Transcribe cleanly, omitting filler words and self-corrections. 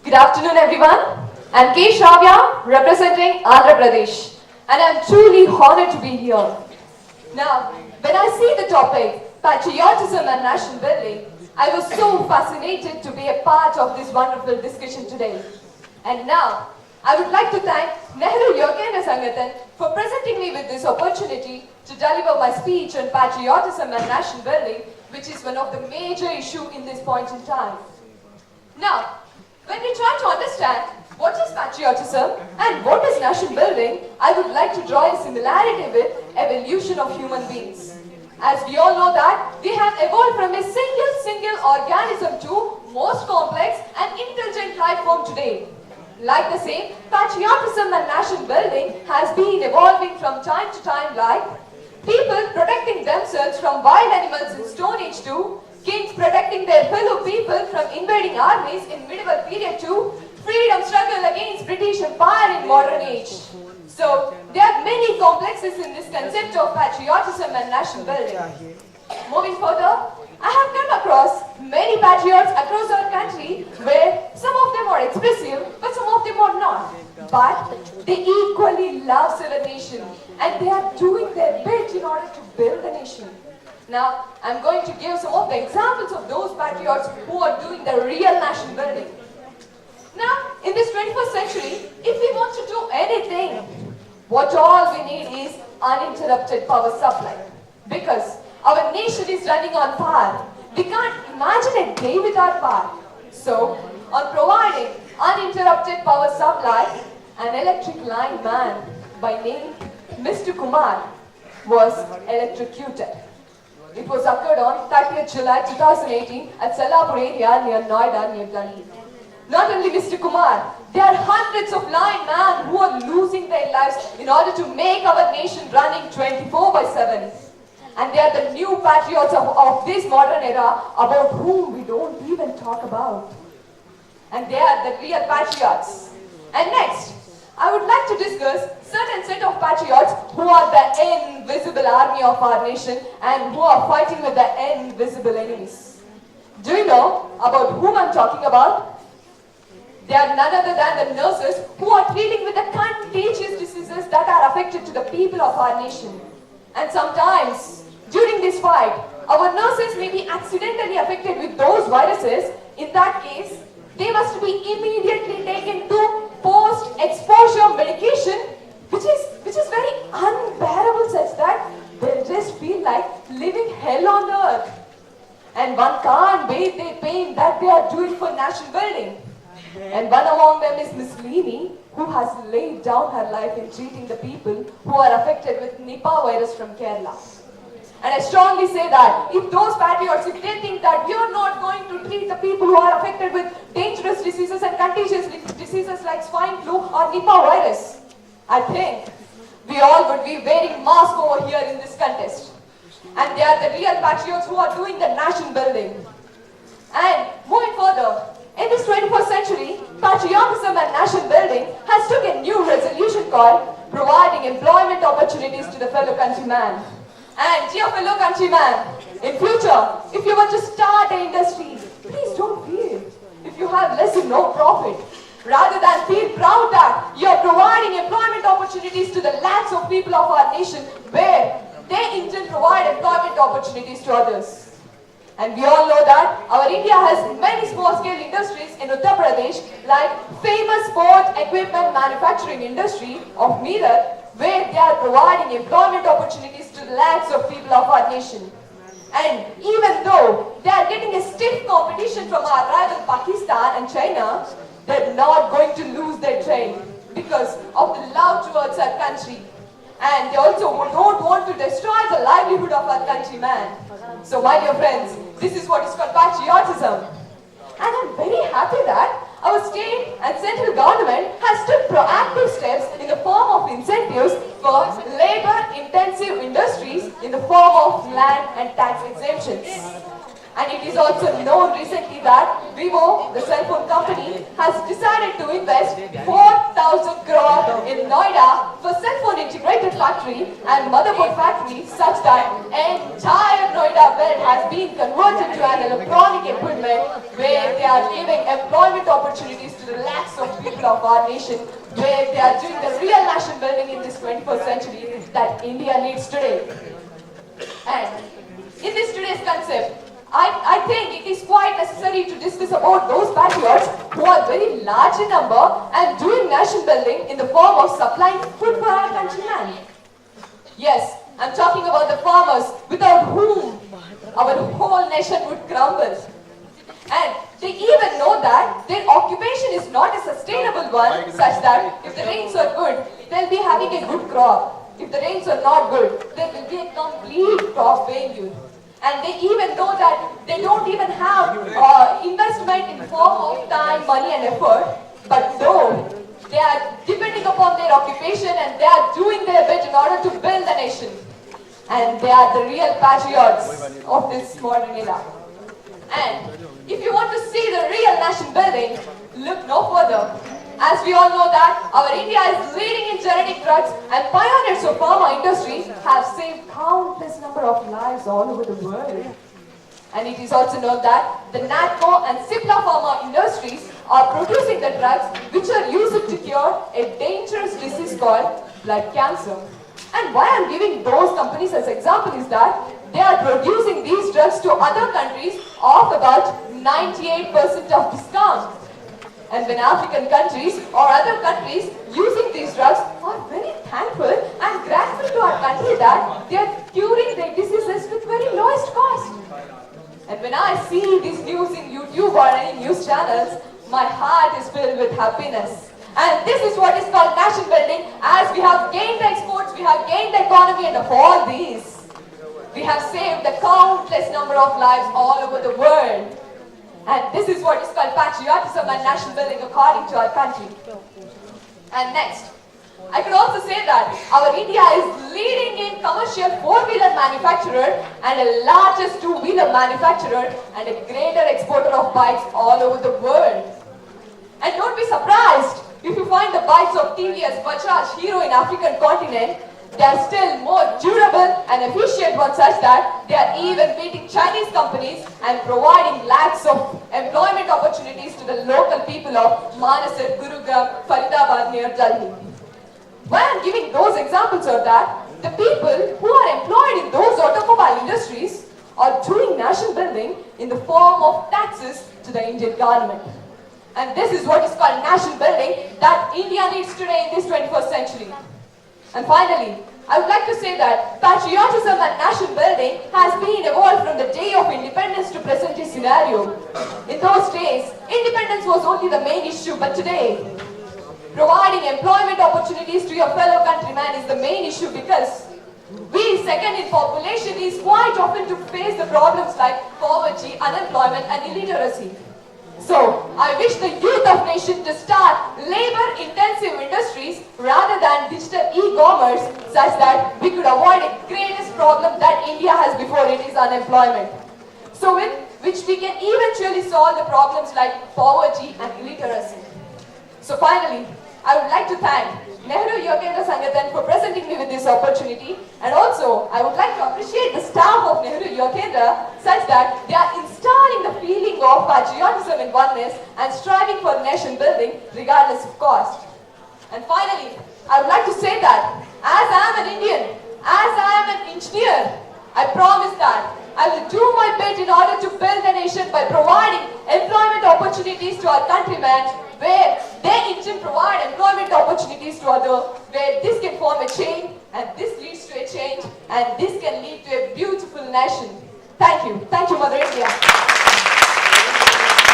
Good afternoon, everyone. I'm K. Shravya, representing Andhra Pradesh, and I'm truly honored to be here. Now, when I see the topic, patriotism and nation building, I was so fascinated to be a part of this wonderful discussion today. And now, I would like to thank Nehru Yogena Sangathan for presenting me with this opportunity to deliver my speech on patriotism and nation building, which is one of the major issues in this point in time. Now, when we try to understand what is patriotism and what is nation building, I would like to draw a similarity with evolution of human beings. As we all know that, we have evolved from a single organism to most complex and intelligent life form today. Like the same, patriotism and nation building has been evolving from time to time, like people protecting themselves from wild animals in Stone Age to kings protecting their fellow people from invading armies in medieval period to freedom struggle against British Empire in modern age. So, there are many complexes in this concept of patriotism and nation building. Moving further, I have come across many patriots across our country where some of them are expressive but some of them are not. But they equally love our nation and they are doing their bit in order to build a nation. Now, I'm going to give some of the examples of those patriots who are doing the real nation building. Now, in this 21st century, if we want to do anything, what all we need is uninterrupted power supply. Because our nation is running on power. We can't imagine a day without power. So, on providing uninterrupted power supply, an electric line man by name Mr. Kumar was electrocuted. It was occurred on 30th July 2018 at Salapur area near Noida, near Delhi. Not only Mr. Kumar, there are hundreds of linemen who are losing their lives in order to make our nation running 24/7. And they are the new patriots of this modern era about whom we don't even talk about. And they are the real patriots. And next, I would like to discuss certain set of patriots who are the invisible army of our nation and who are fighting with the invisible enemies. Do you know about whom I'm talking about? They are none other than the nurses who are treating with the contagious diseases that are affected to the people of our nation. And sometimes, during this fight, our nurses may be accidentally affected with those viruses. In that case, they must be immediately taken to post-exposure medication, which is very unbearable, such that they just feel like living hell on earth. And one can't bear the pain that they are doing for nation building. And one among them is Miss Lini, who has laid down her life in treating the people who are affected with Nipah virus from Kerala. And I strongly say that if those patriots, if they think that we are not going to treat the people who are affected with dangerous diseases and contagious diseases like swine flu or Nipah virus, I think we all would be wearing masks over here in this contest. And they are the real patriots who are doing the nation building. And moving further, in this 21st century, patriotism and nation building has took a new resolution called providing employment opportunities to the fellow countryman. And dear fellow countrymen, in future, if you want to start an industry, please don't fear if you have less or no profit. Rather than feel proud that you are providing employment opportunities to the lakhs of people of our nation where they in turn provide employment opportunities to others. And we all know that our India has many small-scale industries in Uttar Pradesh like famous sport equipment manufacturing industry of Meerut, where they are providing employment opportunities to lakhs of people of our nation. And even though they are getting a stiff competition from our rival Pakistan and China, they're not going to lose their trade because of the love towards our country. And they also don't want to destroy the livelihood of our countrymen. So my dear friends, this is what is called patriotism. And I'm very happy that our state and central government has took proactive steps in the form of incentives for labor-intensive industries in the form of land and tax exemptions. And it is also known recently that Vivo, the cell phone company, has decided to invest 4,000 crore in Noida for cell phone integrated factory and motherboard factory such that entire Noida belt has been converted to an electronic equipment where they are giving employment opportunities to the of our nation, where they are doing the real nation building in this 21st century that India needs today. And in this today's concept, I think it is quite necessary to discuss about those patriots who are very large in number and doing nation building in the form of supplying food for our countrymen. Yes, I'm talking about the farmers without whom our whole nation would crumble. And they even know that their occupation is not a sustainable one, such that if the rains are good, they'll be having a good crop. If the rains are not good, there will be a complete crop failure. And they even know that they don't even have investment in form of time, money and effort, but though they are depending upon their occupation and they are doing their bit in order to build the nation. And they are the real patriots of this modern era. And if you want to see the real nation building, look no further. As we all know that our India is leading in genetic drugs and pioneers of pharma industry have saved countless number of lives all over the world. And it is also known that the NATCO and Cipla pharma industries are producing the drugs which are used to cure a dangerous disease called blood cancer. And why I'm giving those companies as example is that they are producing these drugs to other countries of about 98% of discount. And when African countries or other countries using these drugs are very thankful and grateful to our country that they are curing their diseases with very lowest cost. And when I see these news in YouTube or any news channels, my heart is filled with happiness. And this is what is called nation building. As we have gained the exports, we have gained the economy, and of all these, we have saved a countless number of lives all over the world. And this is what is called patriotism and nation building according to our country. And next, I could also say that our India is leading in commercial four-wheeler manufacturer and a largest two-wheeler manufacturer and a greater exporter of bikes all over the world. And don't be surprised if you find the bikes of TVS, Bajaj, Hero in African continent, they are still more durable and efficient ones such that they are even beating Chinese companies and providing lakhs of employment opportunities to the local people of Manesar, Gurugram, Faridabad near Delhi. Why I'm giving those examples are that the people who are employed in those automobile industries are doing nation building in the form of taxes to the Indian government. And this is what is called nation building that India needs today in this 21st century. And finally, I would like to say that patriotism and nation building has been evolved from the day of independence to present day scenario. In those days, independence was only the main issue, but today, providing employment opportunities to your fellow countrymen is the main issue because we, second in population, is quite often to face the problems like poverty, unemployment and illiteracy. So, I wish the youth of nation to start labor-intensive industries rather than digital e-commerce such that we could avoid the greatest problem that India has before it is unemployment. So, with which we can eventually solve the problems like poverty and illiteracy. So finally, I would like to thank Nehru Yuva Kendra Sangathan for presenting me with this opportunity, and also I would like to appreciate the staff of Nehru Yuva Kendra such that they are installing the feeling of patriotism and oneness and striving for nation building regardless of cost. And finally, I would like to say that as I am an Indian, as I am an engineer, I promise that I will do my bit in order to build the nation by providing employment opportunities to our countrymen, where they in turn provide employment opportunities to others, where this can form a chain, and this leads to a change, and this can lead to a beautiful nation. Thank you. Thank you, Mother India.